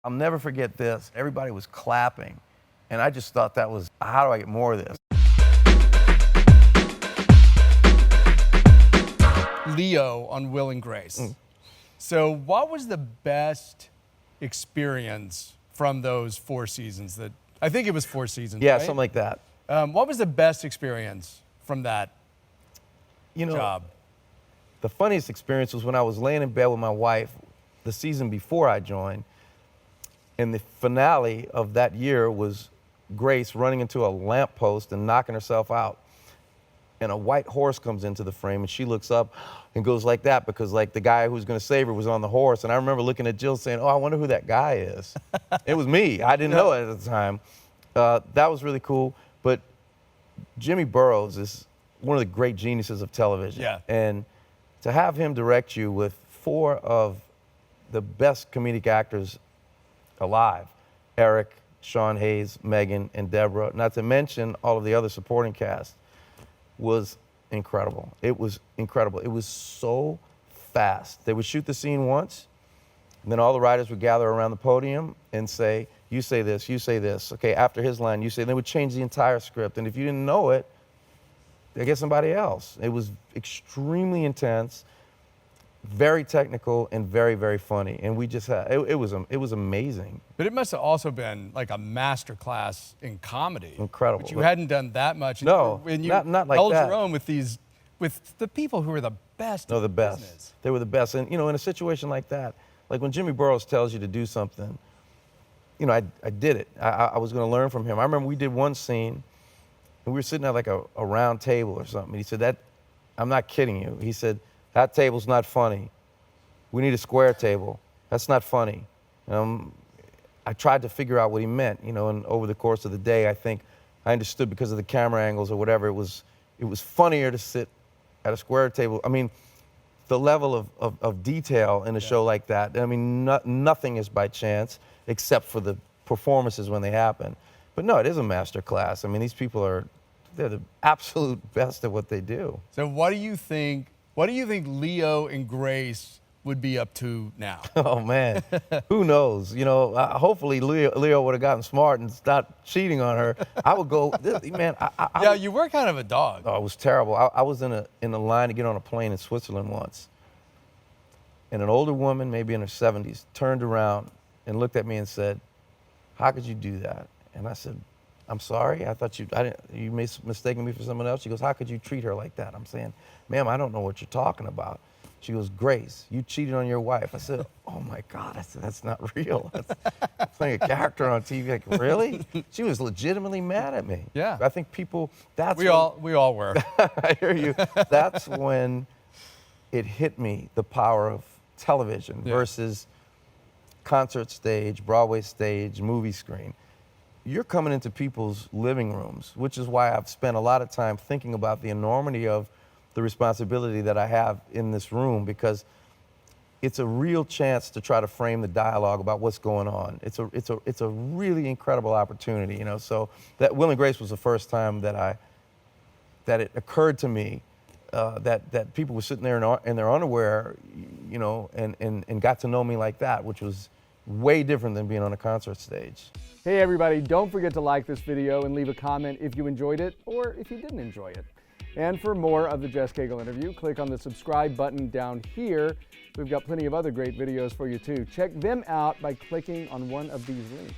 I'll never forget this. Everybody was clapping, and I just thought that was, how do I get more of this? Leo on Will and Grace. So what was the best experience from those 4 seasons? That I think it was 4 seasons, Yeah, right? something like that. What was the best experience from that job? The funniest experience was when I was laying in bed with my wife the season before I joined, and the finale of that year was Grace running into a lamppost and knocking herself out. And a white horse comes into the frame, and she looks up and goes like that because like the guy who was going to save her was on the horse. And I remember looking at Jill saying, "Oh, I wonder who that guy is." It was me. I didn't know it at the time. That was really cool. But Jimmy Burrows is one of the great geniuses of television. Yeah. And to have him direct you with 4 of the best comedic actors alive, Eric, Sean Hayes, Megan, and Deborah, not to mention all of the other supporting cast, was incredible. It was incredible. It was so fast. They would shoot the scene once, and then all the writers would gather around the podium and say, "You say this, you say this. Okay, after his line, you say," and they would change the entire script. And if you didn't know it, they get somebody else. It was extremely intense, very technical, and very, very funny. And we just had, it was amazing. But it must have also been like a master class in comedy. Incredible. But you hadn't done that much. No, and you not like held that. your own with the people who were the best. No, the in best. business. They were the best. And, in a situation like that, like when Jimmy Burrows tells you to do something, I did it. I was going to learn from him. I remember we did one scene, and we were sitting at like a round table or something. And he said, I'm not kidding you. He said, "That table's not funny. We need a square table. That's not funny." I tried to figure out what he meant, and over the course of the day, I think I understood because of the camera angles or whatever, it was funnier to sit at a square table. I mean, the level of detail in a show like that, I mean, nothing is by chance except for the performances when they happen. But no, it is a master class. I mean, these people they're the absolute best at what they do. So what do you think Leo and Grace would be up to now? Oh, man. Who knows? Hopefully Leo would have gotten smart and stopped cheating on her. I would go, man. Yeah, you were kind of a dog. Oh, it was terrible. I was in a line to get on a plane in Switzerland once. And an older woman, maybe in her 70s, turned around and looked at me and said, "How could you do that?" And I said, "I'm sorry. I thought you mistaken me for someone else." She goes, "How could you treat her like that?" I'm saying, "Ma'am, I don't know what you're talking about." She goes, "Grace, you cheated on your wife." I said, "Oh my God," I said, "that's not real. That's playing a character on TV." Like, really? She was legitimately mad at me. Yeah. I think people, we all were. I hear you. That's when it hit me, the power of television versus concert stage, Broadway stage, movie screen. You're coming into people's living rooms, which is why I've spent a lot of time thinking about the enormity of the responsibility that I have in this room, because it's a real chance to try to frame the dialogue about what's going on. It's a really incredible opportunity, So that Will and Grace was the first time that it occurred to me that people were sitting there in their underwear, and got to know me like that, which was way different than being on a concert stage. Hey everybody, don't forget to like this video and leave a comment if you enjoyed it or if you didn't enjoy it. And for more of the Jess Cagle interview, click on the subscribe button down here. We've got plenty of other great videos for you too. Check them out by clicking on one of these links.